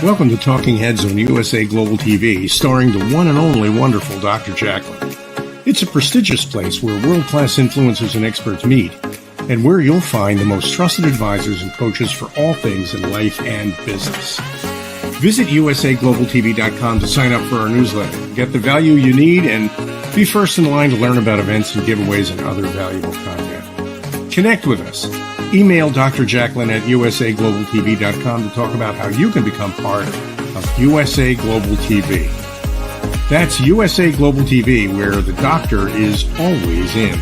Welcome to Talking Heads on USA Global TV, starring the one and only wonderful Dr. JACALYN. It's a prestigious place where world-class influencers and experts meet, and where you'll find the most trusted advisors and coaches for all things in life and business. Visit usaglobaltv.com to sign up for our newsletter, get the value you need, and be first in line to learn about events and giveaways and other valuable content. Connect with us. Email Dr. JACALYN at usaglobaltv.com to talk about how you can become part of USA Global TV. That's USA Global TV, where the doctor is always in.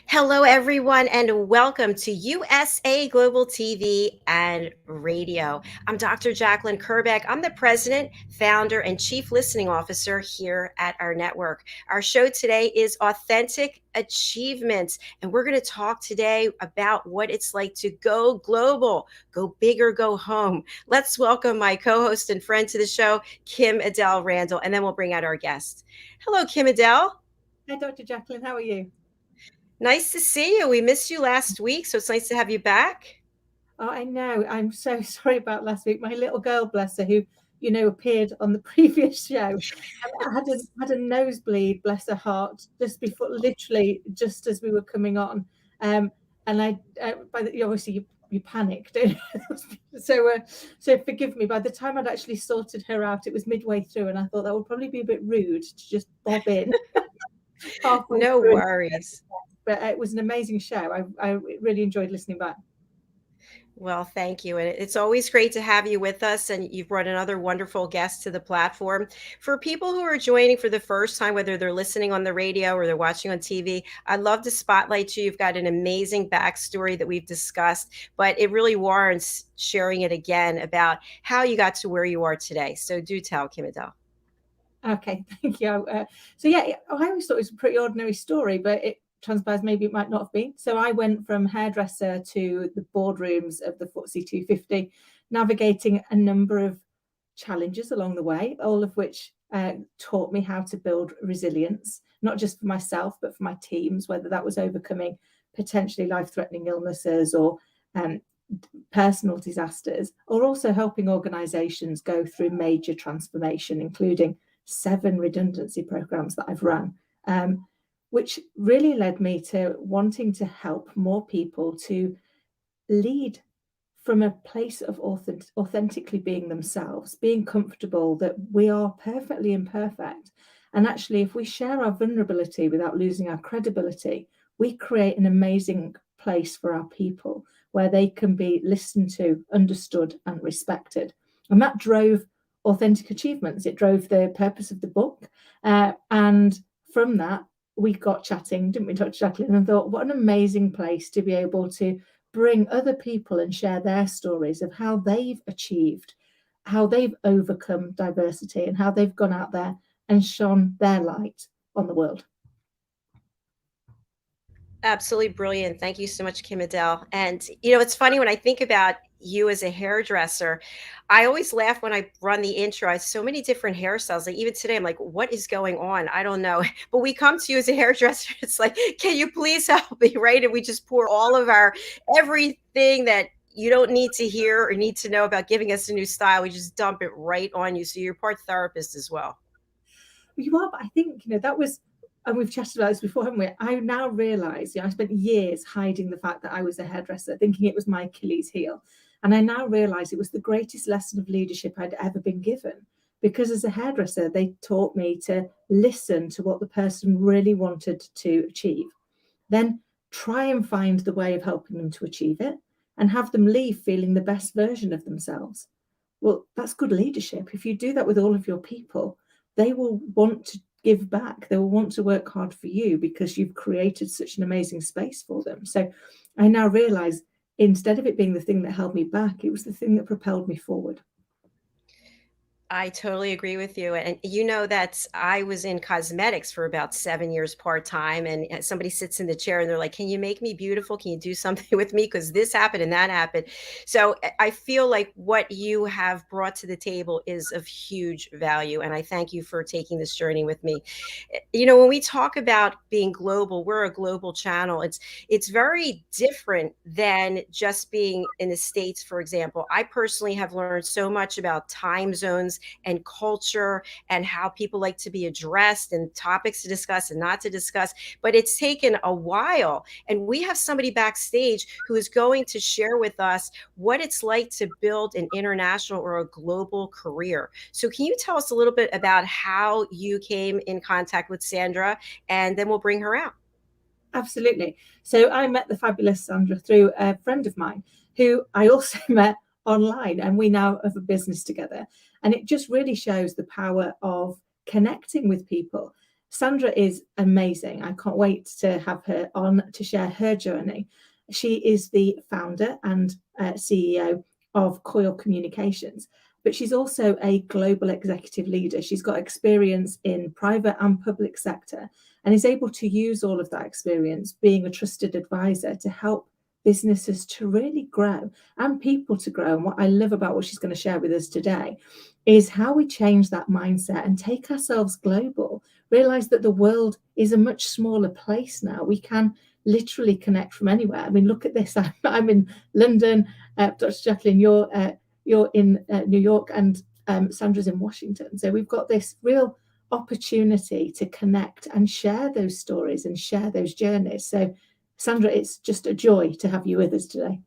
Hello, everyone, and welcome to USA Global TV and Radio. I'm Dr. JACALYN KERBECK. I'm the president, founder, and chief listening officer here at our network. Our show today is Authentic Achievements, and we're going to talk today about what it's like to go global, go big or go home. Let's welcome my co-host and friend to the show, KIM-ADELE Randall, and then we'll bring out our guest. Hello, KIM-ADELE. Hi, Dr. JACALYN. How are you? Nice to see you. We missed you last week, so it's nice to have you back. Oh, I know. I'm so sorry about last week. My little girl, bless her, who, appeared on the previous show, had a nosebleed, bless her heart, literally just as we were coming on. And obviously you panicked. So forgive me. By the time I'd actually sorted her out, it was midway through, and I thought that would probably be a bit rude to just bob in. No worries. But it was an amazing show. I really enjoyed listening back. Well, thank you. And it's always great to have you with us. And you've brought another wonderful guest to the platform. For people who are joining for the first time, whether they're listening on the radio or they're watching on TV, I'd love to spotlight you. You've got an amazing backstory that we've discussed, but it really warrants sharing it again about how you got to where you are today. So do tell, KIM-ADELE. Okay, thank you. I always thought it was a pretty ordinary story, but it transpires maybe it might not have been. So I went from hairdresser to the boardrooms of the FTSE 250, navigating a number of challenges along the way, all of which taught me how to build resilience, not just for myself, but for my teams, whether that was overcoming potentially life-threatening illnesses or personal disasters, or also helping organizations go through major transformation, including 7 redundancy programs that I've run, which really led me to wanting to help more people to lead from a place of authentically being themselves, being comfortable that we are perfectly imperfect. And actually, if we share our vulnerability without losing our credibility, we create an amazing place for our people where they can be listened to, understood, and respected. And that drove Authentic Achievements. It drove the purpose of the book. And from that, we got chatting, didn't we, Dr. JACALYN? And thought, what an amazing place to be able to bring other people and share their stories of how they've achieved, how they've overcome diversity, and how they've gone out there and shone their light on the world. Absolutely brilliant. Thank you so much, KIM-ADELE. And, it's funny when I think about you as a hairdresser, I always laugh when I run the intro. I have so many different hairstyles. Like even today, I'm like, what is going on? I don't know. But we come to you as a hairdresser. It's like, can you please help me? Right. And we just pour all of our everything that you don't need to hear or need to know about giving us a new style. We just dump it right on you. So you're part therapist as well. You are, but I think, that was, and we've chatted about this before, haven't we? I now realize, I spent years hiding the fact that I was a hairdresser, thinking it was my Achilles heel. And I now realize it was the greatest lesson of leadership I'd ever been given, because as a hairdresser, they taught me to listen to what the person really wanted to achieve, then try and find the way of helping them to achieve it, and have them leave feeling the best version of themselves. Well, that's good leadership. If you do that with all of your people, they will want to give back. They will want to work hard for you because you've created such an amazing space for them. So I now realize, instead of it being the thing that held me back, it was the thing that propelled me forward. I totally agree with you. And you know that I was in cosmetics for about 7 years part-time, and somebody sits in the chair and they're like, "Can you make me beautiful? Can you do something with me? Because this happened and that happened." So I feel like what you have brought to the table is of huge value. And I thank you for taking this journey with me. You know, when we talk about being global, we're a global channel. It's very different than just being in the States, for example. I personally have learned so much about time zones and culture and how people like to be addressed and topics to discuss and not to discuss. But it's taken a while. And we have somebody backstage who is going to share with us what it's like to build an international or a global career. So, can you tell us a little bit about how you came in contact with Sandra? And then we'll bring her out. Absolutely. So I met the fabulous Sandra through a friend of mine who I also met online, and we now have a business together. And it just really shows the power of connecting with people. Sandra is amazing. I can't wait to have her on to share her journey. She is the founder and CEO of Coyle Communications, but she's also a global executive leader. She's got experience in private and public sector, and is able to use all of that experience being a trusted advisor to help businesses to really grow and people to grow. And what I love about what she's going to share with us today is how we change that mindset and take ourselves global, realize that the world is a much smaller place now. We can literally connect from anywhere. I mean, look at this. I'm in London. Dr. JACALYN, you're in New York, and Sandra's in Washington. So we've got this real opportunity to connect and share those stories and share those journeys. So, Sandra, it's just a joy to have you with us today.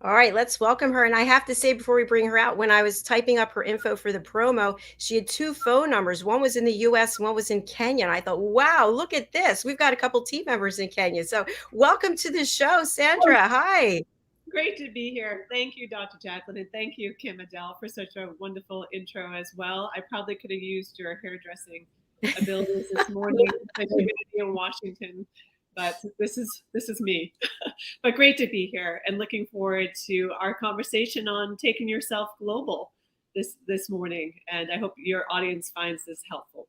All right, let's welcome her. And I have to say, before we bring her out, when I was typing up her info for the promo, she had two phone numbers. One was in the US, one was in Kenya. And I thought, wow, look at this. We've got a couple team members in Kenya. So welcome to the show, Sandra. Hi. Great to be here. Thank you, Dr. JACALYN, and thank you, KIM-ADELE, for such a wonderful intro as well. I probably could have used your hairdressing abilities this morning, the humidity in Washington, but this is me. But great to be here, and looking forward to our conversation on taking yourself global this morning. And I hope your audience finds this helpful.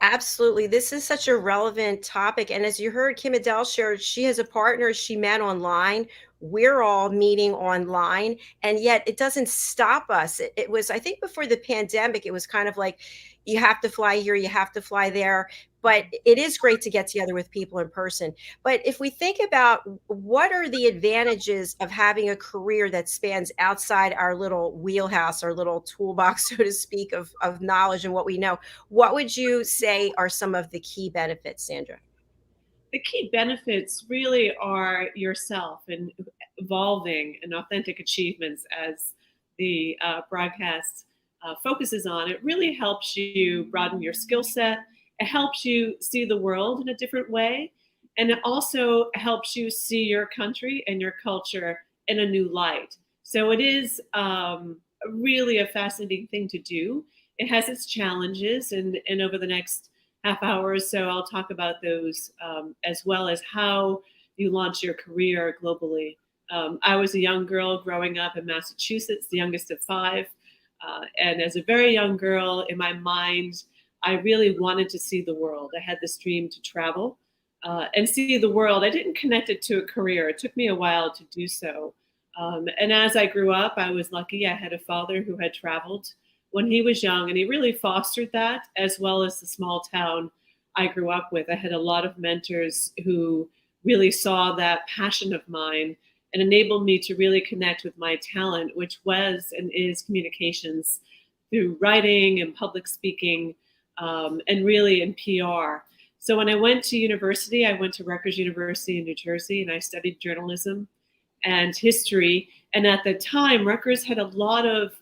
Absolutely. This is such a relevant topic. And as you heard KIM-ADELE share, she has a partner she met online. We're all meeting online. And yet it doesn't stop us. It was, I think before the pandemic, it was kind of like, you have to fly here, you have to fly there. But it is great to get together with people in person. But if we think about what are the advantages of having a career that spans outside our little wheelhouse, our little toolbox, so to speak, of knowledge and what we know, what would you say are some of the key benefits, Sandra? The key benefits really are yourself and evolving and authentic achievements, as the broadcast focuses on. It really helps you broaden your skill set. It helps you see the world in a different way. And it also helps you see your country and your culture in a new light. So it is really a fascinating thing to do. It has its challenges, and over the next half hour or so, I'll talk about those, as well as how you launch your career globally. I was a young girl growing up in Massachusetts, the youngest of five. And as a very young girl, in my mind, I really wanted to see the world. I had this dream to travel and see the world. I didn't connect it to a career. It took me a while to do so. And as I grew up, I was lucky. I had a father who had traveled when he was young, and he really fostered that, as well as the small town I grew up with. I had a lot of mentors who really saw that passion of mine and enabled me to really connect with my talent, which was and is communications through writing and public speaking, and really in PR. So when I went to university, I went to Rutgers University in New Jersey, and I studied journalism and history. And at the time, Rutgers had a lot of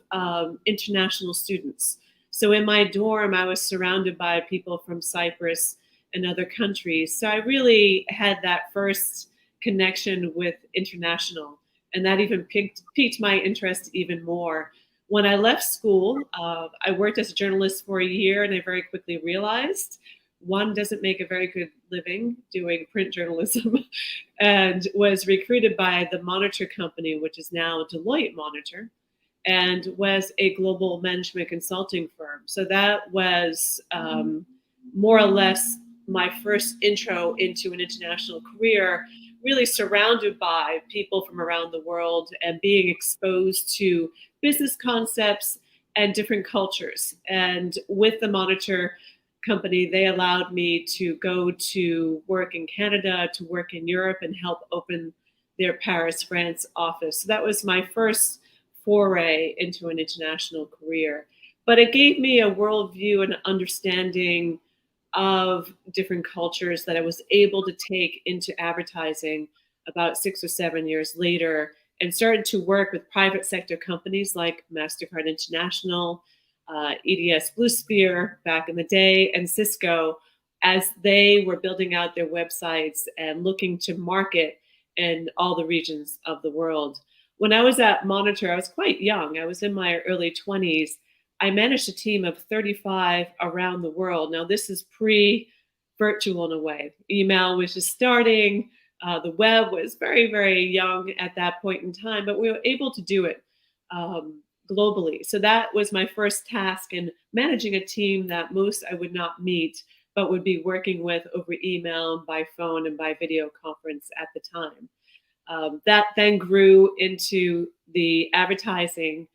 international students. So in my dorm, I was surrounded by people from Cyprus and other countries. So I really had that first connection with international, and that even piqued my interest even more. When I left school, I worked as a journalist for a year, and I very quickly realized one doesn't make a very good living doing print journalism, and was recruited by the Monitor company, which is now Deloitte Monitor. and was a global management consulting firm. So that was more or less my first intro into an international career, really surrounded by people from around the world and being exposed to business concepts and different cultures. And with the Monitor company, they allowed me to go to work in Canada, to work in Europe, and help open their Paris, France office. So that was my first foray into an international career. But it gave me a worldview and understanding of different cultures that I was able to take into advertising about 6 or 7 years later, and started to work with private sector companies like MasterCard International, EDS Blue Sphere back in the day, and Cisco, as they were building out their websites and looking to market in all the regions of the world. When I was at Monitor, I was quite young. I was in my early 20s. I managed a team of 35 around the world. Now, this is pre-virtual in a way. Email was just starting. The web was very, very young at that point in time, but we were able to do it globally. So that was my first task in managing a team that most I would not meet, but would be working with over email, by phone, and by video conference at the time. That then grew into the advertising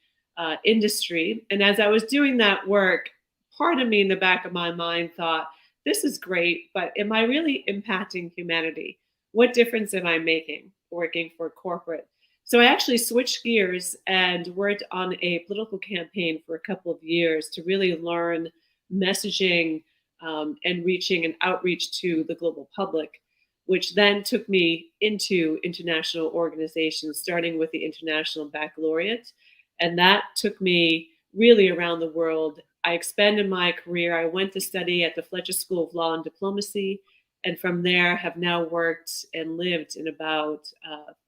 industry. And as I was doing that work, part of me in the back of my mind thought, this is great, but am I really impacting humanity? What difference am I making working for corporate? So I actually switched gears and worked on a political campaign for a couple of years to really learn messaging and reaching and outreach to the global public, which then took me into international organizations, starting with the International Baccalaureate. And that took me really around the world. I expanded my career. I went to study at the Fletcher School of Law and Diplomacy, and from there have now worked and lived in about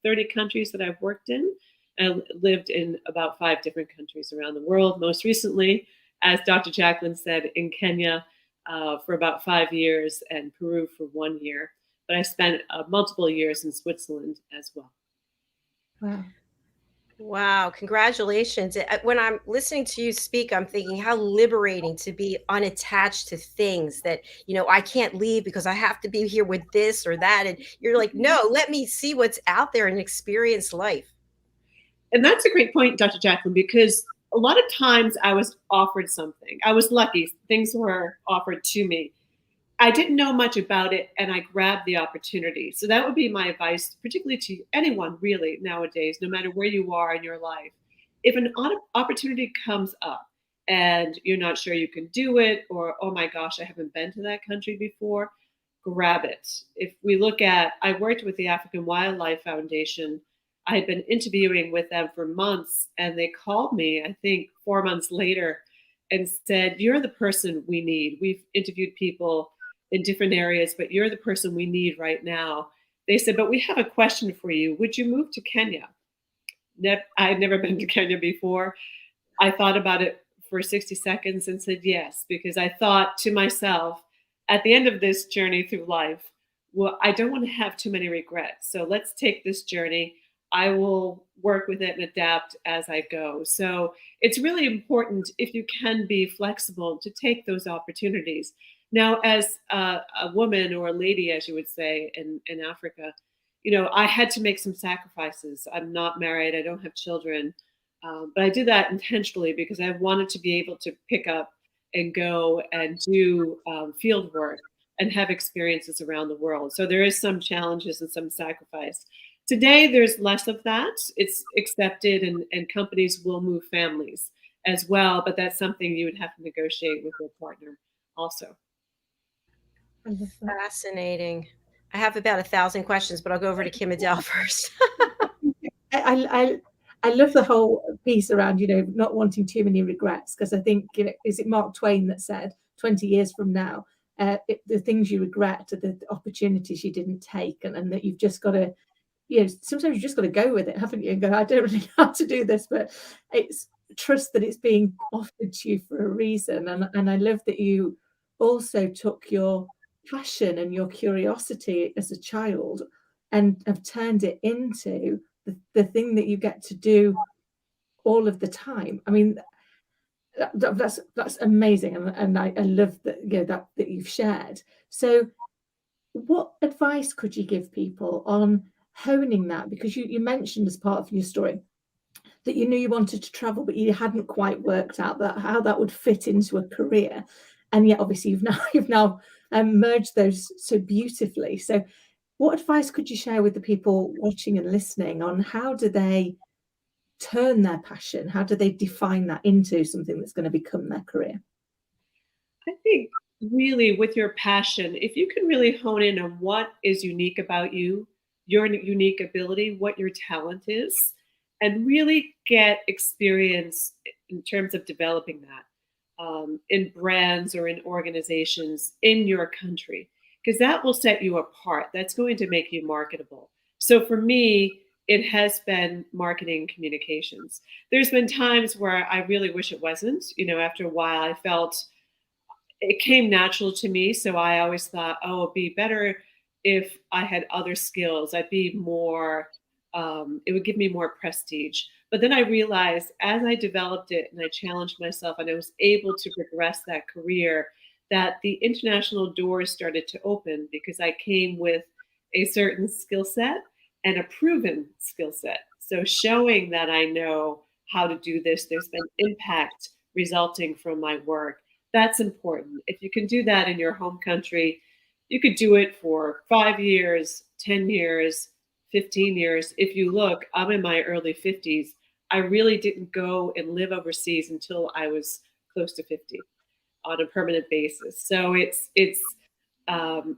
30 countries that I've worked in. I lived in about 5 different countries around the world. Most recently, as Dr. JACALYN said, in Kenya for about 5 years and Peru for 1 year. But I spent multiple years in Switzerland as well. Wow. Wow, congratulations. When I'm listening to you speak, I'm thinking how liberating to be unattached to things that, I can't leave because I have to be here with this or that. And you're like, no, let me see what's out there and experience life. And that's a great point, Dr. JACALYN, because a lot of times I was offered something. I was lucky. Things were offered to me. I didn't know much about it, and I grabbed the opportunity. So that would be my advice, particularly to anyone really nowadays, no matter where you are in your life. If an opportunity comes up and you're not sure you can do it, or, oh my gosh, I haven't been to that country before, grab it. If we look at, I worked with the African Wildlife Foundation. I had been interviewing with them for months, and they called me, I think 4 months later, and said, you're the person we need. We've interviewed people in different areas, but you're the person we need right now. They said, but we have a question for you. Would you move to Kenya? I had never been to Kenya before. I thought about it for 60 seconds and said yes, because I thought to myself, at the end of this journey through life, well, I don't want to have too many regrets. So let's take this journey. I will work with it and adapt as I go. So it's really important, if you can be flexible, to take those opportunities. Now, as a woman, or a lady, as you would say, in Africa, I had to make some sacrifices. I'm not married. I don't have children. But I did that intentionally because I wanted to be able to pick up and go and do field work and have experiences around the world. So there is some challenges and some sacrifice. Today, there's less of that. It's accepted, and companies will move families as well. But that's something you would have to negotiate with your partner also. Fascinating. I have about 1,000 questions, but I'll go over to KIM-ADELE first. I love the whole piece around, not wanting too many regrets, because I think, is it Mark Twain that said 20 years from now, the things you regret are the opportunities you didn't take, and that you've just got to, sometimes you just got to go with it, haven't you? And go, I don't really know how to do this, but it's trust that it's being offered to you for a reason. And I love that you also took your passion and your curiosity as a child and have turned it into the thing that you get to do all of the time. I mean, that's amazing, and I love that, you know, that you've shared. So what advice could you give people on honing that? Because you mentioned as part of your story that you knew you wanted to travel, but you hadn't quite worked out that how that would fit into a career, and yet obviously you've now merged those so beautifully. So what advice could you share with the people watching and listening on how do they turn their passion? How do they define that into something that's going to become their career? I think really with your passion, if you can really hone in on what is unique about you, your unique ability, what your talent is, and really get experience in terms of developing that in brands or in organizations in your country, because that will set you apart. That's going to make you marketable. So for me, it has been marketing communications. There's been times where I really wish it wasn't. You know, after a while, I felt it came natural to me. So I always thought, oh, it'd be better if I had other skills. I'd be more, it would give me more prestige. But then I realized as I developed it and I challenged myself and I was able to progress that career, that the international doors started to open because I came with a certain skill set and a proven skill set. So showing that I know how to do this, there's been impact resulting from my work. That's important. If you can do that in your home country, you could do it for 5 years, 10 years, 15 years. If you look, I'm in my early 50s. I really didn't go and live overseas until I was close to 50 on a permanent basis. So it's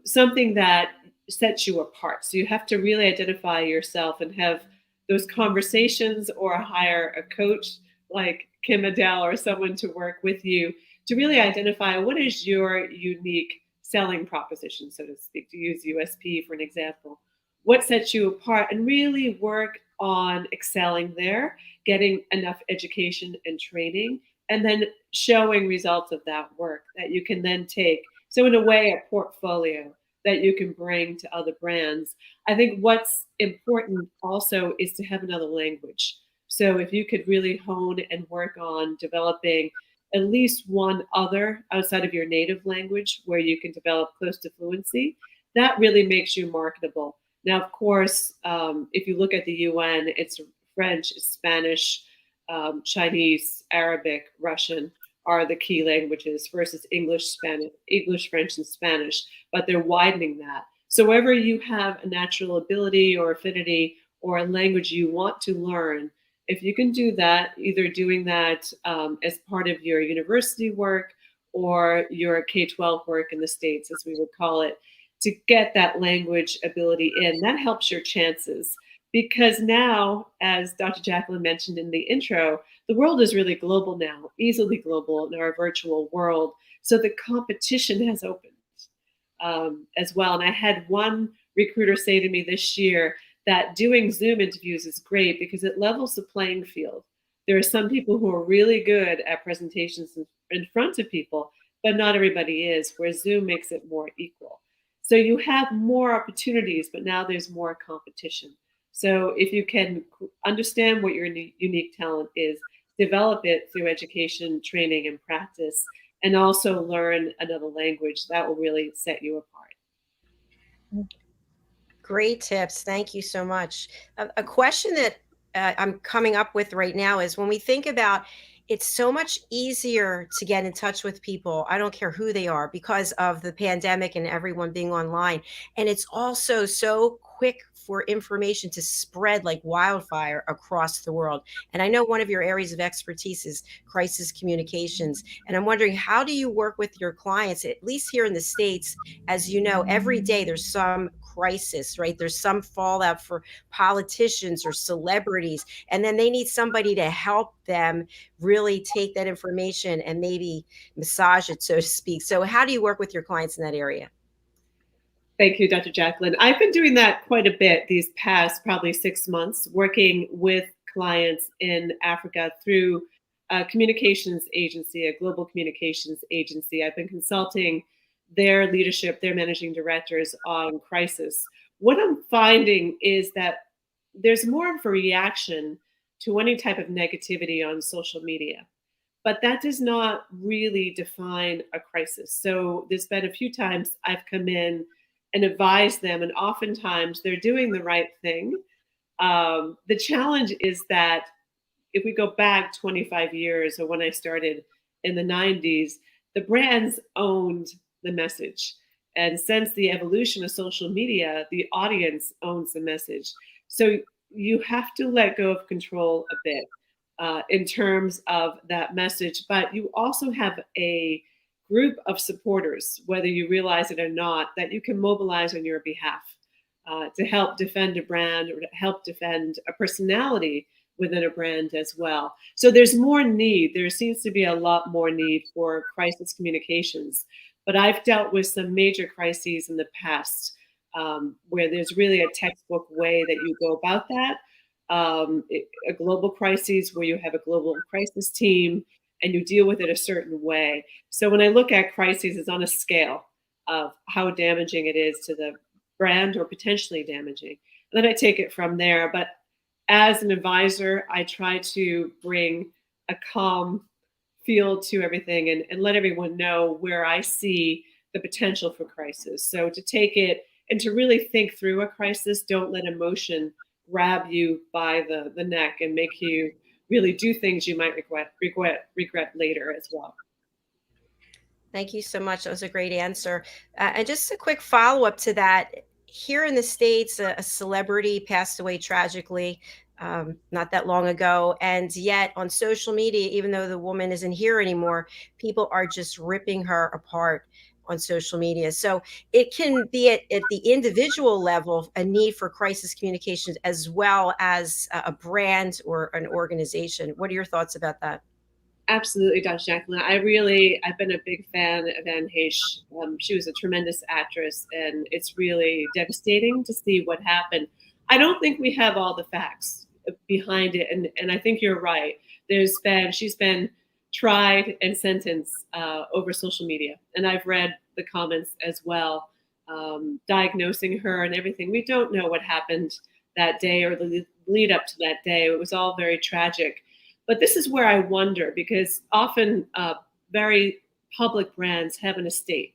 something that sets you apart. So you have to really identify yourself and have those conversations or hire a coach like KIM-ADELE or someone to work with you to really identify what is your unique selling proposition, so to speak, to use USP for an example. What sets you apart, and really work on excelling there, getting enough education and training, and then showing results of that work that you can then take. So in a way, a portfolio that you can bring to other brands. I think what's important also is to have another language. So if you could really hone and work on developing at least one other outside of your native language where you can develop close to fluency, that really makes you marketable. Now, of course, if you look at the UN, it's French, Spanish, Chinese, Arabic, Russian are the key languages versus English, Spanish, English, French, and Spanish, but they're widening that. So wherever you have a natural ability or affinity or a language you want to learn, if you can do that, either doing that as part of your university work or your K-12 work in the States, as we would call it, to get that language ability in, that helps your chances. Because now, as Dr. JACALYN mentioned in the intro, the world is really global now, easily global in our virtual world. So the competition has opened as well. And I had one recruiter say to me this year that doing Zoom interviews is great because it levels the playing field. There are some people who are really good at presentations in front of people, but not everybody is, where Zoom makes it more equal. So you have more opportunities, but now there's more competition. So if you can understand what your unique talent is, develop it through education, training, and practice, and also learn another language, that will really set you apart. Great tips. Thank you so much. A question that I'm coming up with right now is when we think about it's so much easier to get in touch with people. I don't care who they are because of the pandemic and everyone being online. And it's also so quick for information to spread like wildfire across the world. And I know one of your areas of expertise is crisis communications. And I'm wondering, how do you work with your clients, at least here in the States? As you know, every day there's some crisis, right? There's some fallout for politicians or celebrities, and then they need somebody to help them really take that information and maybe massage it, so to speak. So how do you work with your clients in that area? Thank you, Dr. JACALYN. I've been doing that quite a bit these past probably 6 months, working with clients in Africa through a communications agency, a global communications agency. I've been consulting their leadership, their managing directors on crisis. What I'm finding is that there's more of a reaction to any type of negativity on social media. But that does not really define a crisis. So there's been a few times I've come in and advised them, and oftentimes they're doing the right thing. The challenge is that if we go back 25 years, or when I started in the 90s, the brands owned the message. And since the evolution of social media, the audience owns the message. So you have to let go of control a bit in terms of that message. But you also have a group of supporters, whether you realize it or not, that you can mobilize on your behalf to help defend a brand or to help defend a personality within a brand as well. So there's more need. There seems to be a lot more need for crisis communications. But I've dealt with some major crises in the past where there's really a textbook way that you go about that. A global crisis where you have a global crisis team and you deal with it a certain way. So when I look at crises, it's on a scale of how damaging it is to the brand or potentially damaging. And then I take it from there. But as an advisor, I try to bring a calm feel to everything and let everyone know where I see the potential for crisis. So to take it and to really think through a crisis, don't let emotion grab you by the neck and make you really do things you might regret later as well. Thank you so much. That was a great answer. And just a quick follow-up to that. Here in the States, a celebrity passed away tragically not that long ago. And yet on social media, even though the woman isn't here anymore, people are just ripping her apart on social media. So it can be at the individual level, a need for crisis communications as well as a brand or an organization. What are your thoughts about that? Absolutely, Dr. Jacqueline. I've been a big fan of Anne Heche. She was a tremendous actress, and it's really devastating to see what happened. I don't think we have all the facts behind it, and I think you're right. She's been tried and sentenced over social media, and I've read the comments as well, diagnosing her and everything. We don't know what happened that day or the lead up to that day. It was all very tragic. But this is where I wonder, because often very public brands have an estate.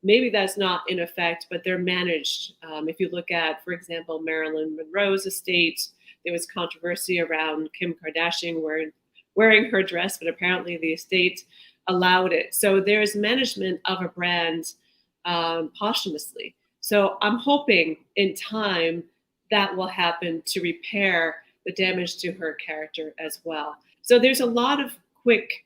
Maybe that's not in effect, but they're managed. If you look at, for example, Marilyn Monroe's estate, there was controversy around Kim Kardashian wearing her dress, but apparently the estate allowed it. So there's management of a brand posthumously. So I'm hoping in time that will happen to repair the damage to her character as well. So there's a lot of quick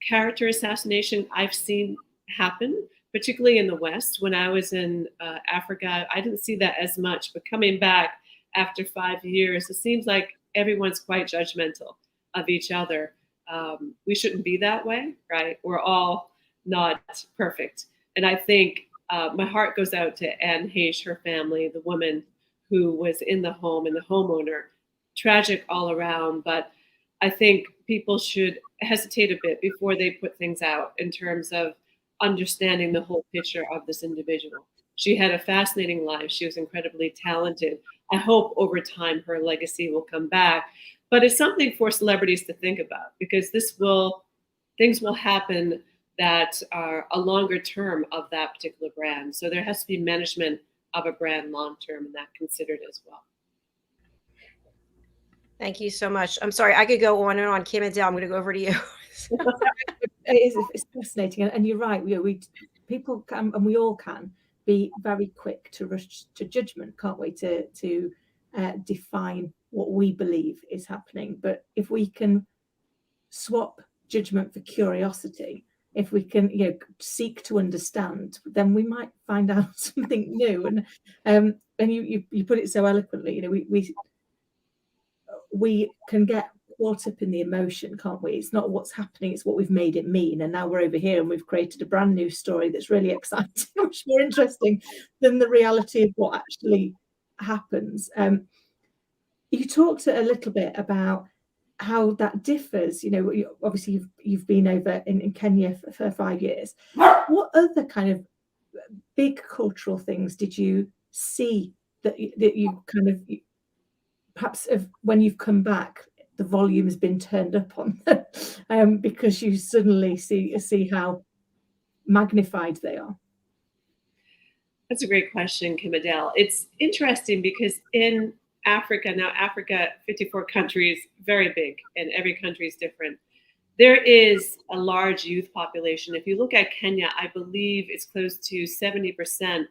character assassination I've seen happen, particularly in the West. When I was in Africa, I didn't see that as much, but coming back after 5 years, it seems like everyone's quite judgmental of each other. We shouldn't be that way, right? We're all not perfect. And I think my heart goes out to Anne Heche, her family, the woman who was in the home and the homeowner. Tragic all around, but I think people should hesitate a bit before they put things out in terms of understanding the whole picture of this individual. She had a fascinating life. She was incredibly talented. I hope over time her legacy will come back, but it's something for celebrities to think about, because things will happen that are a longer term of that particular brand. So there has to be management of a brand long term, and that considered as well. Thank you so much. I'm sorry, I could go on and on. KIM-ADELE, I'm going to go over to you. It's fascinating, and you're right. People can, and we all can, be very quick to rush to judgment, can't we? To define what we believe is happening. But if we can swap judgment for curiosity, if we can, seek to understand, then we might find out something new. And you put it so eloquently. We can get caught up in the emotion, can't we? It's not what's happening, it's what we've made it mean. And now we're over here and we've created a brand new story that's really exciting, much more interesting than the reality of what actually happens. You talked a little bit about how that differs. Obviously you've been over in Kenya for 5 years. What other kind of big cultural things did you see that you kind of perhaps when you've come back the volume has been turned up on because you suddenly see how magnified they are? That's a great question, KIM-ADELE. It's interesting because in Africa, 54 countries, very big, and every country is different. There is a large youth population. If you look at Kenya, I believe it's close to 70%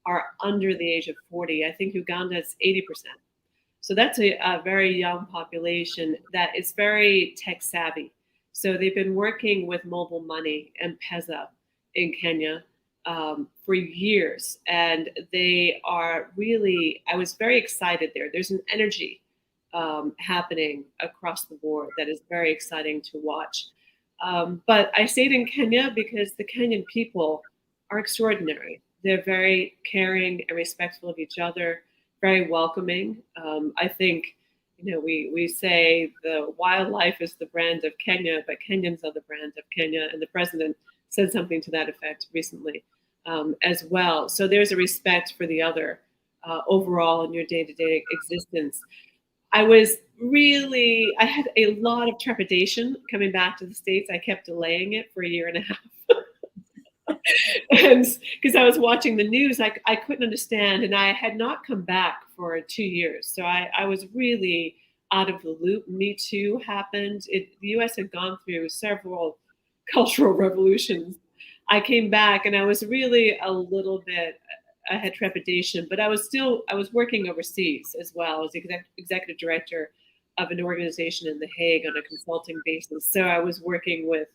are under the age of 40. I think Uganda is 80%. So that's a very young population that is very tech savvy. So they've been working with mobile money and Pesa in Kenya for years. And they are really, I was very excited there. There's an energy happening across the board that is very exciting to watch. But I say it in Kenya because the Kenyan people are extraordinary. They're very caring and respectful of each other, very welcoming. I think, we say the wildlife is the brand of Kenya, but Kenyans are the brand of Kenya. And the president said something to that effect recently as well. So there's a respect for the other overall in your day-to-day existence. I had a lot of trepidation coming back to the States. I kept delaying it for a year and a half. And because I was watching the news, I couldn't understand, and I had not come back for 2 years. So I was really out of the loop. Me Too happened. The US had gone through several cultural revolutions. I came back and I was really I had trepidation, but I was working overseas as well as executive director of an organization in The Hague on a consulting basis. So I was working with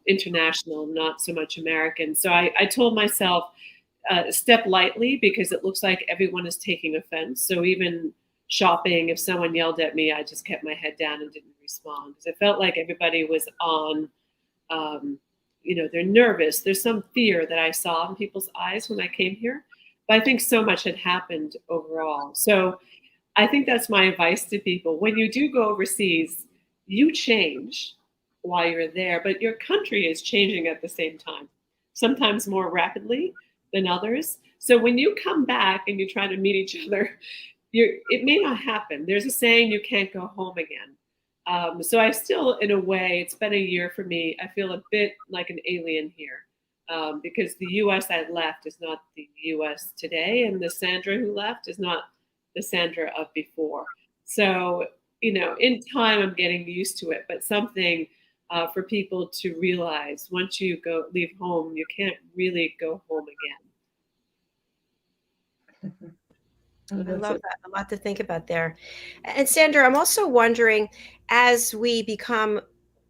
international, not so much American. So I told myself, step lightly because it looks like everyone is taking offense. So even shopping, if someone yelled at me, I just kept my head down and didn't respond because it felt like everybody was on, they're nervous. There's some fear that I saw in people's eyes when I came here. But I think so much had happened overall. So I think that's my advice to people. When you do go overseas, you change while you're there, but your country is changing at the same time, sometimes more rapidly than others. So when you come back and you try to meet each other, it may not happen. There's a saying, you can't go home again. So I still, in a way, it's been a year for me. I feel a bit like an alien here because the US I left is not the US today, and the Sandra who left is not the Sandra of before. So, in time, I'm getting used to it, but something for people to realize once you leave home, you can't really go home again. I love that. A lot to think about there. And Sandra, I'm also wondering, as we become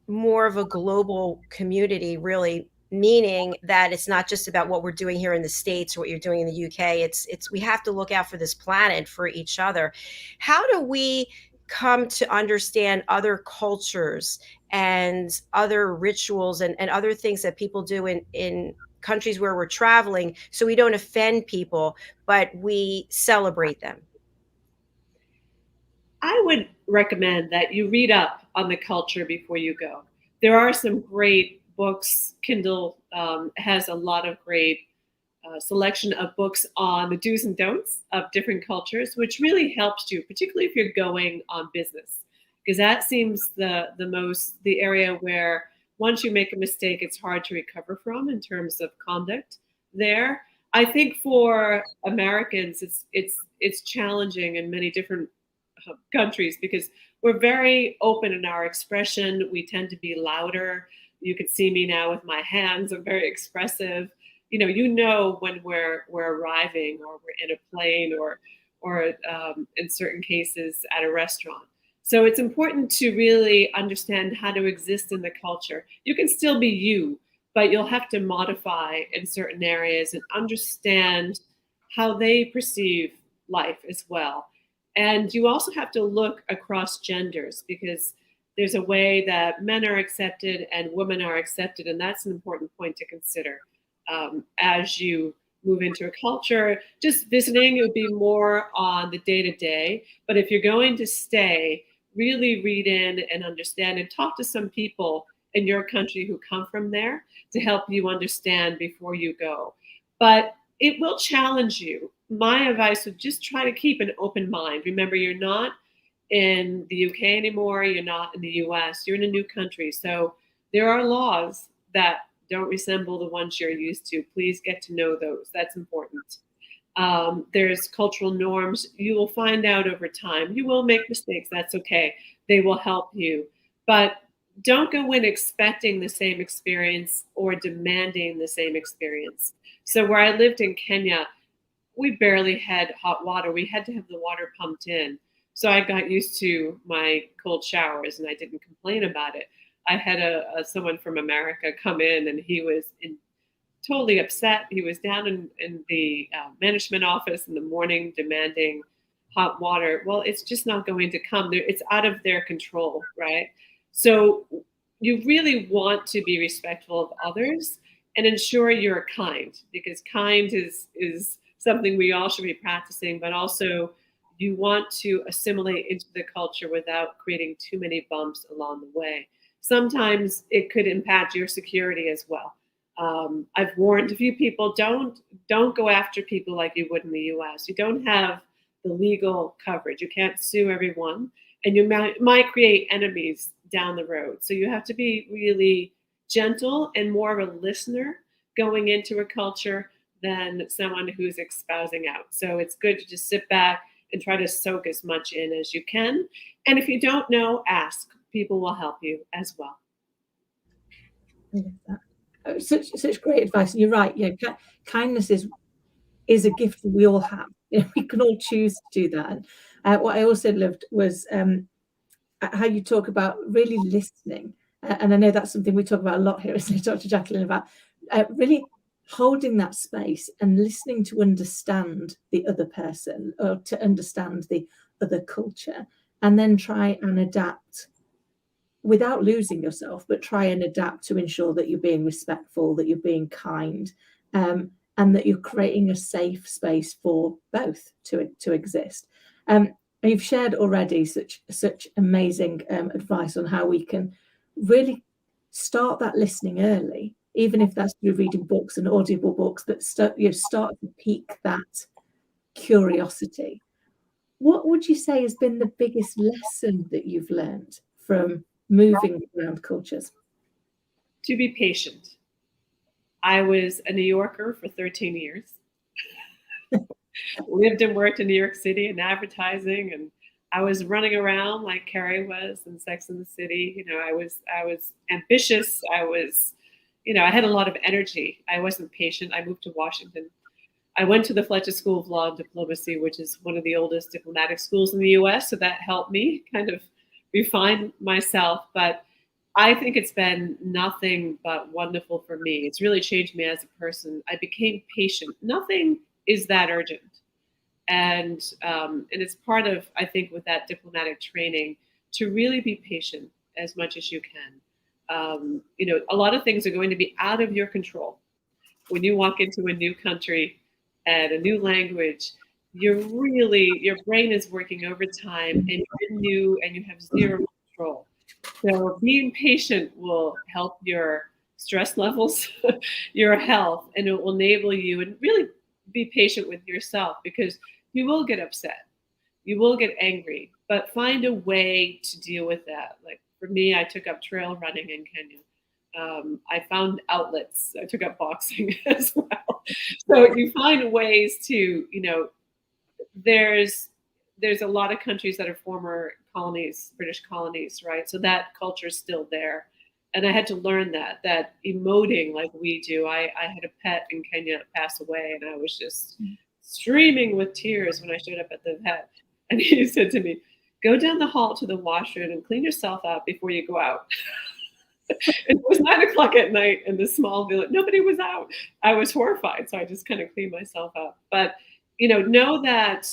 more of a global community, really meaning that it's not just about what we're doing here in the States or what you're doing in the UK, we have to look out for this planet, for each other. How do we come to understand other cultures and other rituals and other things that people do in countries where we're traveling so we don't offend people, but we celebrate them? I would recommend that you read up on the culture before you go. There are some great books. Kindle has a lot of great selection of books on the do's and don'ts of different cultures, which really helps you, particularly if you're going on business, because that seems the area where once you make a mistake, it's hard to recover from in terms of conduct there. I think for Americans, it's challenging in many different countries because we're very open in our expression. We tend to be louder. You can see me now with my hands. I'm very expressive. When we're arriving or we're in a plane or in certain cases at a restaurant. So it's important to really understand how to exist in the culture. You can still be you, but you'll have to modify in certain areas and understand how they perceive life as well. And you also have to look across genders because there's a way that men are accepted and women are accepted. And that's an important point to consider as you move into a culture. Just visiting, it would be more on the day-to-day. But if you're going to stay, really read in and understand and talk to some people in your country who come from there to help you understand before you go. But it will challenge you. My advice would just try to keep an open mind. Remember, you're not in the UK anymore. You're not in the US. You're in a new country. So there are laws that don't resemble the ones you're used to. Please get to know those. That's important. There's cultural norms. You will find out over time. You will make mistakes. That's okay. They will help you. But don't go in expecting the same experience or demanding the same experience. So where I lived in Kenya, we barely had hot water. We had to have the water pumped in. So I got used to my cold showers and I didn't complain about it. I had someone from America come in and he was totally upset. He was down in the management office in the morning demanding hot water. Well, it's just not going to come. It's out of their control, right? So you really want to be respectful of others and ensure you're kind, because kind is something we all should be practicing, but also you want to assimilate into the culture without creating too many bumps along the way. Sometimes it could impact your security as well. I've warned a few people, don't go after people like you would in the US. You don't have the legal coverage. You can't sue everyone, and you might create enemies down the road. So you have to be really gentle and more of a listener going into a culture than someone who's espousing out. So it's good to just sit back and try to soak as much in as you can. And if you don't know, ask. People will help you as well. Such great advice. You're right. Kindness is a gift that we all have. We can all choose to do that. What I also loved was how you talk about really listening. And I know that's something we talk about a lot here, isn't it, Dr. JACALYN, about really holding that space and listening to understand the other person or to understand the other culture, and then try and adapt without losing yourself, but try and adapt to ensure that you're being respectful, that you're being kind, and that you're creating a safe space for both to exist. You've shared already such amazing advice on how we can really start that listening early, even if that's through reading books and audible books, but start to pique that curiosity. What would you say has been the biggest lesson that you've learned from moving around cultures? To be patient. I was a New Yorker for 13 years. Lived and worked in New York City in advertising, and I was running around like Carrie was in Sex and the City. I was ambitious. I had a lot of energy. I wasn't patient. I moved to Washington. I went to the Fletcher School of Law and Diplomacy, which is one of the oldest diplomatic schools in the US. So that helped me kind of refine myself. But I think it's been nothing but wonderful for me. It's really changed me as a person. I became patient. Nothing is that urgent. And it's part of, I think, with that diplomatic training, to really be patient as much as you can. A lot of things are going to be out of your control. When you walk into a new country and a new language, your brain is working overtime, and you're new and you have zero control. So being patient will help your stress levels, your health, and it will enable you, and really be patient with yourself, because you will get upset. You will get angry, but find a way to deal with that. Like for me, I took up trail running in Kenya. I found outlets. I took up boxing as well. So you find ways to, there's a lot of countries that are former colonies, British colonies, right? So that culture is still there. And I had to learn that emoting like we do. I had a pet in Kenya that passed away, and I was just streaming with tears when I showed up at the vet. And he said to me, "Go down the hall to the washroom and clean yourself up before you go out." It was 9 o'clock at night in this small village. Nobody was out. I was horrified. So I just kind of cleaned myself up. But, know that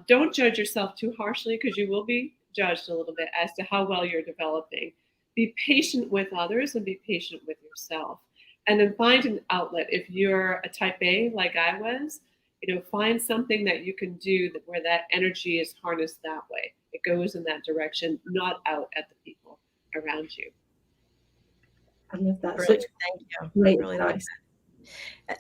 don't judge yourself too harshly, because you will be judged a little bit as to how well you're developing. Be patient with others and be patient with yourself. And then find an outlet. If you're a type A, like I was, find something that you can do where that energy is harnessed that way. It goes in that direction, not out at the people around you. I love that. Brilliant. Such Thank you. great Really like advice.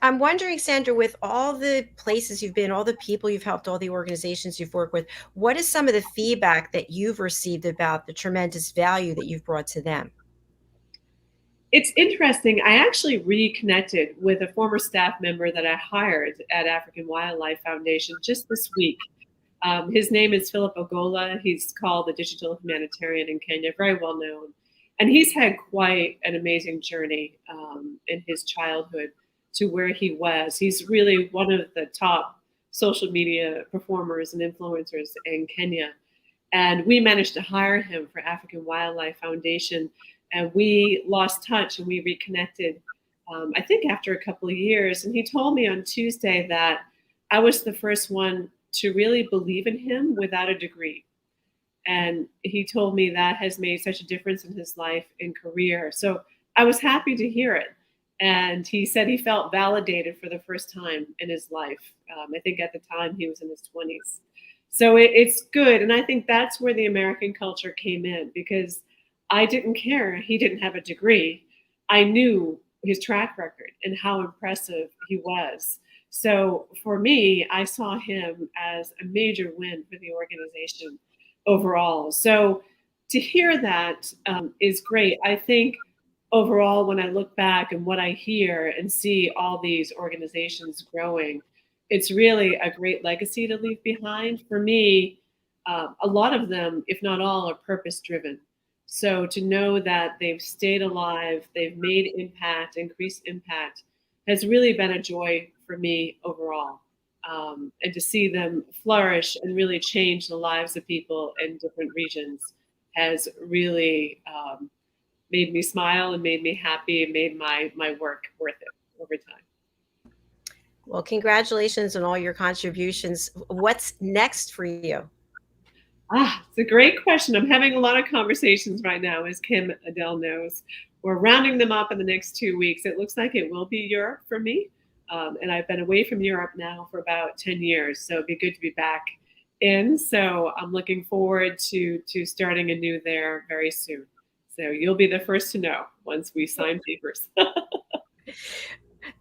I'm wondering, Sandra, with all the places you've been, all the people you've helped, all the organizations you've worked with, what is some of the feedback that you've received about the tremendous value that you've brought to them? It's interesting. I actually reconnected with a former staff member that I hired at African Wildlife Foundation just this week. His name is Philip Ogola. He's called the digital humanitarian in Kenya, very well known. And he's had quite an amazing journey in his childhood to where he was. He's really one of the top social media performers and influencers in Kenya. And we managed to hire him for African Wildlife Foundation. And we lost touch and we reconnected, I think, after a couple of years. And he told me on Tuesday that I was the first one to really believe in him without a degree. And he told me that has made such a difference in his life and career. So I was happy to hear it. And he said he felt validated for the first time in his life. I think at the time he was in his 20s. So it's good. And I think that's where the American culture came in, because I didn't care. He didn't have a degree. I knew his track record and how impressive he was. So for me, I saw him as a major win for the organization overall. So to hear that is great. I think overall, when I look back and what I hear and see all these organizations growing, it's really a great legacy to leave behind. For me, a lot of them, if not all, are purpose driven. So to know that they've stayed alive, they've made impact, increased impact, has really been a joy for me overall. And to see them flourish and really change the lives of people in different regions has really made me smile and made me happy and made my work worth it over time. Well, congratulations on all your contributions. What's next for you? It's a great question. I'm having a lot of conversations right now, as KIM-ADELE knows. We're rounding them up in the next 2 weeks. It looks like it will be Europe for me. And I've been away from Europe now for about 10 years. So it'd be good to be back in. So I'm looking forward to starting anew there very soon. So you'll be the first to know once we sign papers.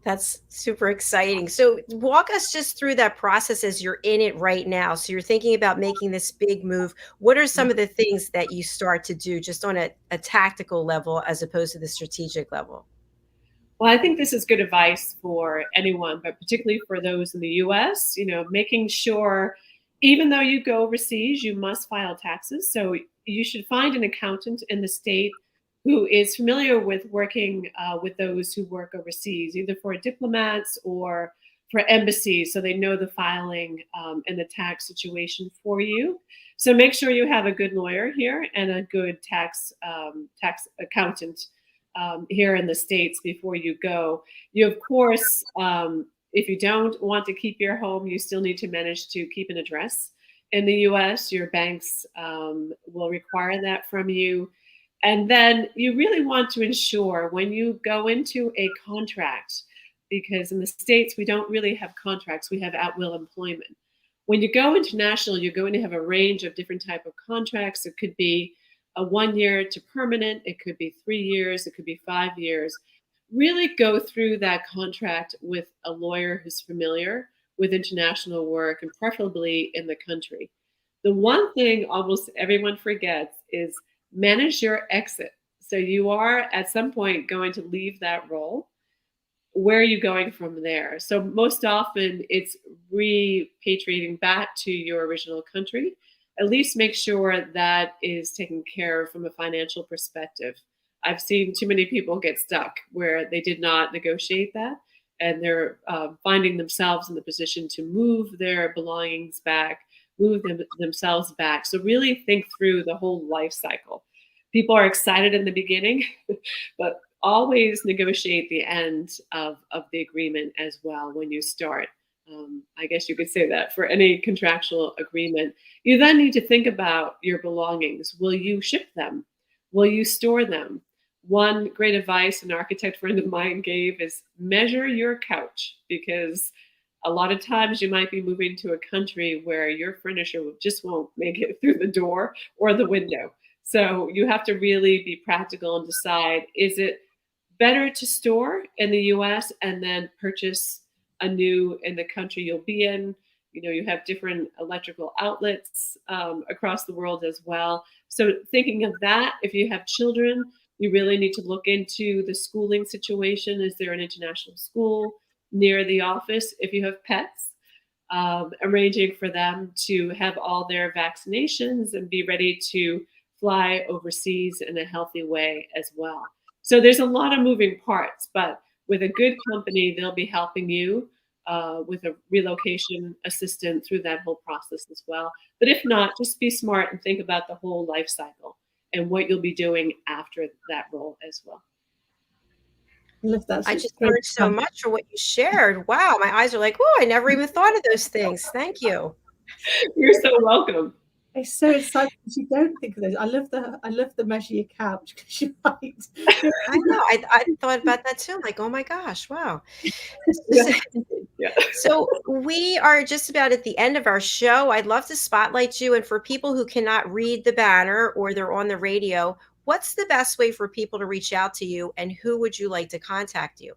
That's super exciting. So walk us just through that process as you're in it right now. So you're thinking about making this big move. What are some of the things that you start to do just on a tactical level as opposed to the strategic level? Well, I think this is good advice for anyone, but particularly for those in the US, making sure, even though you go overseas, you must file taxes. So you should find an accountant in the state who is familiar with working with those who work overseas, either for diplomats or for embassies, so they know the filing and the tax situation for you. So make sure you have a good lawyer here and a good tax accountant here in the States before you go. You, of course, if you don't want to keep your home, you still need to manage to keep an address. In the US, your banks will require that from you. And then you really want to ensure when you go into a contract, because in the States, we don't really have contracts, we have at-will employment. When you go international, you're going to have a range of different type of contracts. It could be a 1 year to permanent, it could be 3 years, it could be 5 years. Really go through that contract with a lawyer who's familiar with international work and preferably in the country. The one thing almost everyone forgets is manage your exit. So you are at some point going to leave that role. Where are you going from there? So most often it's repatriating back to your original country. At least make sure that is taken care of from a financial perspective. I've seen too many people get stuck where they did not negotiate that, and they're finding themselves in the position to move their belongings back, move themselves back. So really think through the whole life cycle. People are excited in the beginning, but always negotiate the end of the agreement as well when you start. I guess you could say that for any contractual agreement. You then need to think about your belongings. Will you ship them? Will you store them? One great advice an architect friend of mine gave is measure your couch, because a lot of times you might be moving to a country where your furniture just won't make it through the door or the window. So you have to really be practical and decide, is it better to store in the US and then purchase anew in the country you'll be in. You know, you have different electrical outlets across the world as well. So thinking of that, if you have children, you really need to look into the schooling situation. Is there an international school near the office? If you have pets, arranging for them to have all their vaccinations and be ready to fly overseas in a healthy way as well. So there's a lot of moving parts, but with a good company, they'll be helping you with a relocation assistant through that whole process as well. But if not, just be smart and think about the whole life cycle and what you'll be doing after that role as well. I love that. I just learned so much from what you shared. Wow, my eyes are like, oh, I never even thought of those things. Thank you. You're so welcome. It's so exciting because you don't think of those. I love the measure your couch because you're right. I know. I thought about that too. I'm like, oh my gosh, wow. Yeah. So we are just about at the end of our show. I'd love to spotlight you. And for people who cannot read the banner or they're on the radio, what's the best way for people to reach out to you, and who would you like to contact you?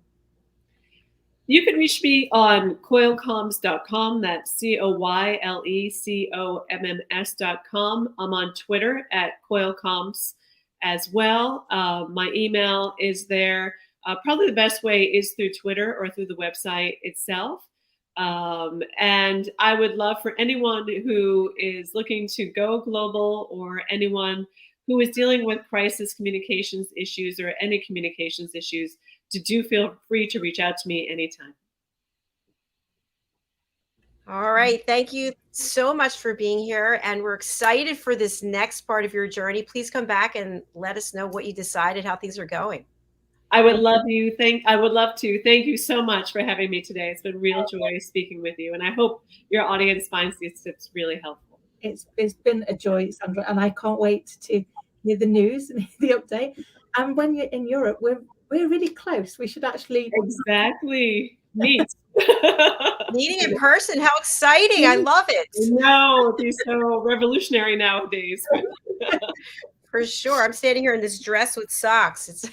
You can reach me on coylecomms.com. That's COYLECOMMS.com. I'm on Twitter at coylecomms as well. My email is there. Probably the best way is through Twitter or through the website itself. And I would love for anyone who is looking to go global, or anyone who is dealing with crisis communications issues or any communications issues, to do feel free to reach out to me anytime. All right. Thank you so much for being here. And we're excited for this next part of your journey. Please come back and let us know what you decided, how things are going. I would love to. Thank you so much for having me today. It's been real joy speaking with you. And I hope your audience finds these tips really helpful. It's been a joy, Sandra, and I can't wait to hear the news and the update. And when you're in Europe, we're really close. We should actually exactly meet. Meeting in person. How exciting. I love it. No, it'd be so revolutionary nowadays. For sure. I'm standing here in this dress with socks. It's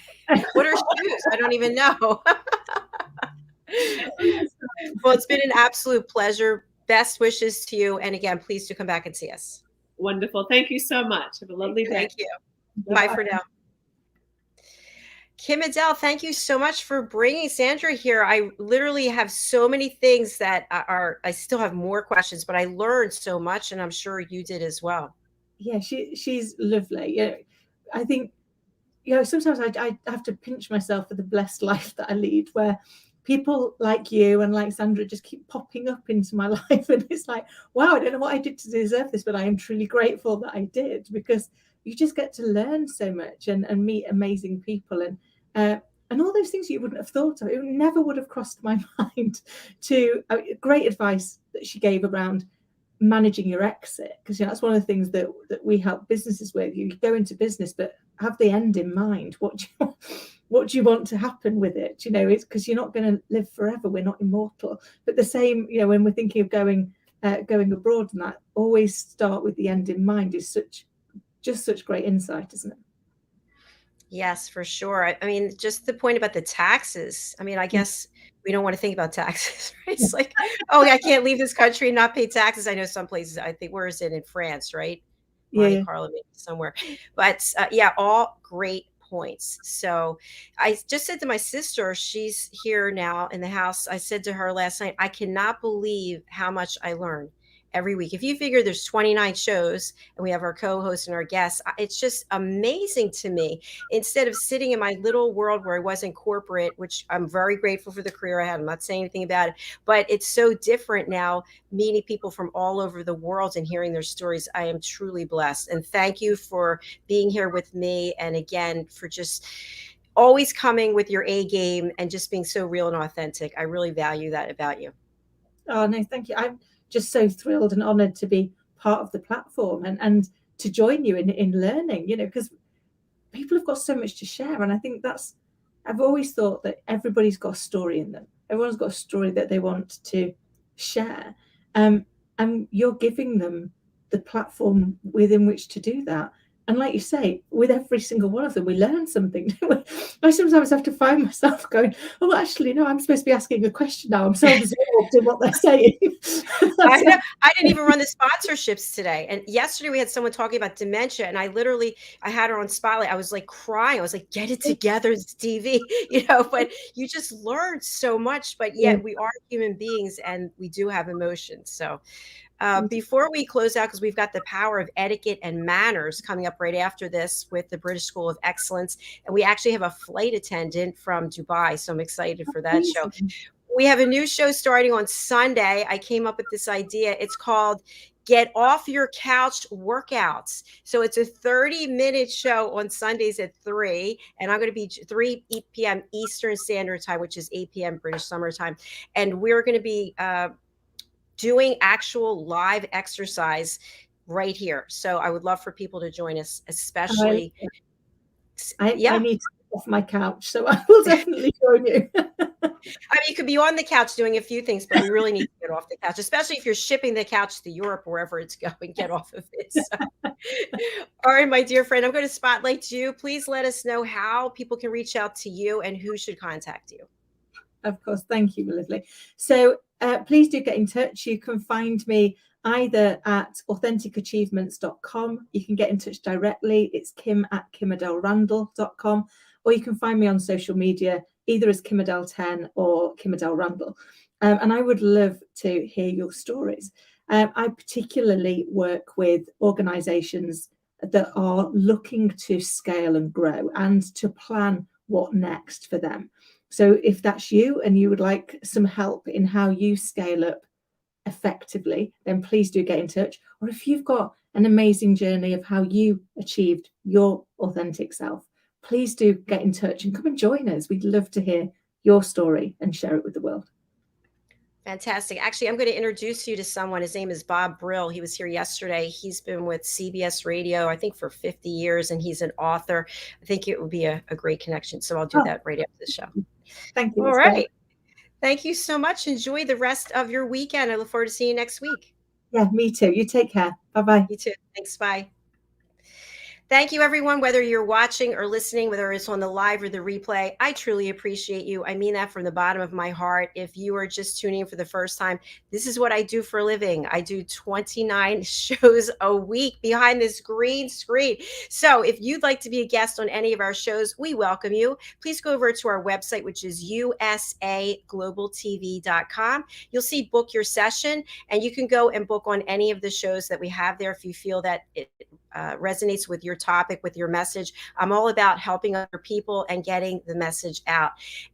what are shoes? I don't even know. Well, it's been an absolute pleasure. Best wishes to you. And again, please do come back and see us. Wonderful. Thank you so much. Have a lovely day. Thank you. Bye for now. KIM-ADELE, thank you so much for bringing Sandra here. I literally have so many things that I still have more questions, but I learned so much, and I'm sure you did as well. Yeah, she's lovely. Yeah, I think, sometimes I have to pinch myself for the blessed life that I lead, where people like you and like Sandra just keep popping up into my life, and it's like, wow, I don't know what I did to deserve this, but I am truly grateful that I did, because you just get to learn so much and meet amazing people, and all those things you wouldn't have thought of. It never would have crossed my mind. To great advice that she gave around managing your exit, because that's one of the things that we help businesses with. You go into business, but have the end in mind. What do you want to happen with it? It's because you're not going to live forever. We're not immortal. But the same, when we're thinking of going abroad, and that, always start with the end in mind is such great insight, isn't it? Yes, for sure. I mean, just the point about the taxes. I mean, I guess we don't want to think about taxes, right? It's like, oh, I can't leave this country and not pay taxes. I know some places, I think, where is it, in France, right? Monte Carlo, maybe somewhere. But yeah, all great points. So I just said to my sister, she's here now in the house, I said to her last night, I cannot believe how much I learned every week. If you figure there's 29 shows and we have our co-hosts and our guests, it's just amazing to me. Instead of sitting in my little world where I was in corporate, which I'm very grateful for the career I had, I'm not saying anything about it, but it's so different now, meeting people from all over the world and hearing their stories. I am truly blessed. And thank you for being here with me. And again, for just always coming with your A game and just being so real and authentic. I really value that about you. Oh, no, thank you. I'm just so thrilled and honored to be part of the platform and to join you in learning, because people have got so much to share. And I think I've always thought that everybody's got a story in them. Everyone's got a story that they want to share. And you're giving them the platform within which to do that. And like you say, with every single one of them, we learn something. I sometimes have to find myself going, oh, actually, no, I'm supposed to be asking a question now. I'm so absorbed in what they're saying. I know. I didn't even run the sponsorships today. And yesterday we had someone talking about dementia, and I had her on Spotlight. I was like crying. I was like, get it together, it's TV, but you just learn so much, but yet we are human beings and we do have emotions. So before we close out, because we've got the power of etiquette and manners coming up right after this with the British School of Excellence. And we actually have a flight attendant from Dubai. So I'm excited for that show. We have a new show starting on Sunday. I came up with this idea. It's called Get Off Your Couch Workouts. So it's a 30-minute show on Sundays at 3. And I'm going to be 3 p.m. Eastern Standard Time, which is 8 p.m. British Summer Time. And we're going to be doing actual live exercise right here. So I would love for people to join us, especially. I need to get off my couch, so I will definitely join you. I mean, you could be on the couch doing a few things, but we really need to get off the couch, especially if you're shipping the couch to Europe, wherever it's going, get off of it. So. All right, my dear friend, I'm going to spotlight you. Please let us know how people can reach out to you and who should contact you. Of course. Thank you, Lovely. So please do get in touch. You can find me either at AuthenticAchievements.com. You can get in touch directly. It's Kim@KIM-ADELE-RANDALL.com, or you can find me on social media, either as KIM-ADELE10 or Kim-ADELE-RANDALL. And I would love to hear your stories. I particularly work with organizations that are looking to scale and grow and to plan what next for them. So if that's you and you would like some help in how you scale up effectively, then please do get in touch. Or if you've got an amazing journey of how you achieved your authentic self, please do get in touch and come and join us. We'd love to hear your story and share it with the world. Fantastic. Actually, I'm going to introduce you to someone. His name is Bob Brill. He was here yesterday. He's been with CBS Radio, I think, for 50 years, and he's an author. I think it would be a great connection. So I'll do that right after the show. Thank you. All right. Thank you so much. Enjoy the rest of your weekend. I look forward to seeing you next week. Yeah, me too. You take care. Bye-bye. You too. Thanks. Bye. Thank you, everyone, whether you're watching or listening, whether it's on the live or the replay. I truly appreciate you. I mean that from the bottom of my heart. If you are just tuning in for the first time, this is what I do for a living. I do 29 shows a week behind this green screen. So if you'd like to be a guest on any of our shows, we welcome you. Please go over to our website, which is usaglobaltv.com. You'll see book your session, and you can go and book on any of the shows that we have there if you feel that it resonates with your topic, with your message. I'm all about helping other people and getting the message out.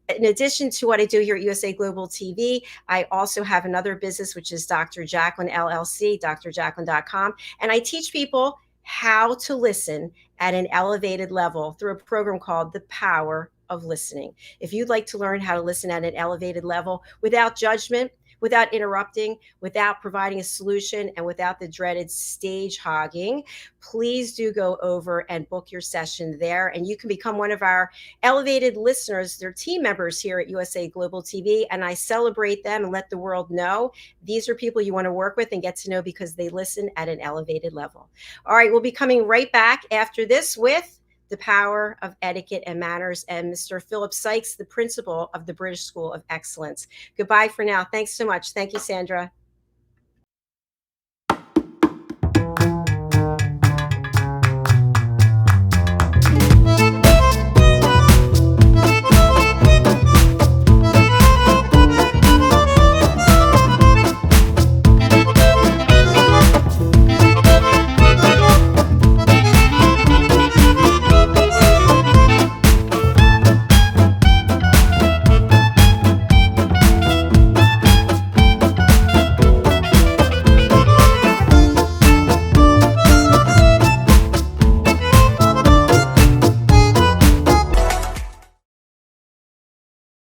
In addition to what I do here at USA Global TV, I also have another business, which is Dr. JACALYN LLC, drjacalyn.com. And I teach people how to listen at an elevated level through a program called The Power of Listening. If you'd like to learn how to listen at an elevated level without judgment, without interrupting, without providing a solution, and without the dreaded stage hogging, please do go over and book your session there. And you can become one of our elevated listeners. They're team members here at USA Global TV, and I celebrate them and let the world know these are people you want to work with and get to know because they listen at an elevated level. All right, we'll be coming right back after this with The Power of Etiquette and Manners, and Mr. Philip Sykes, the principal of the British School of Excellence. Goodbye for now. Thanks so much. Thank you, Sandra.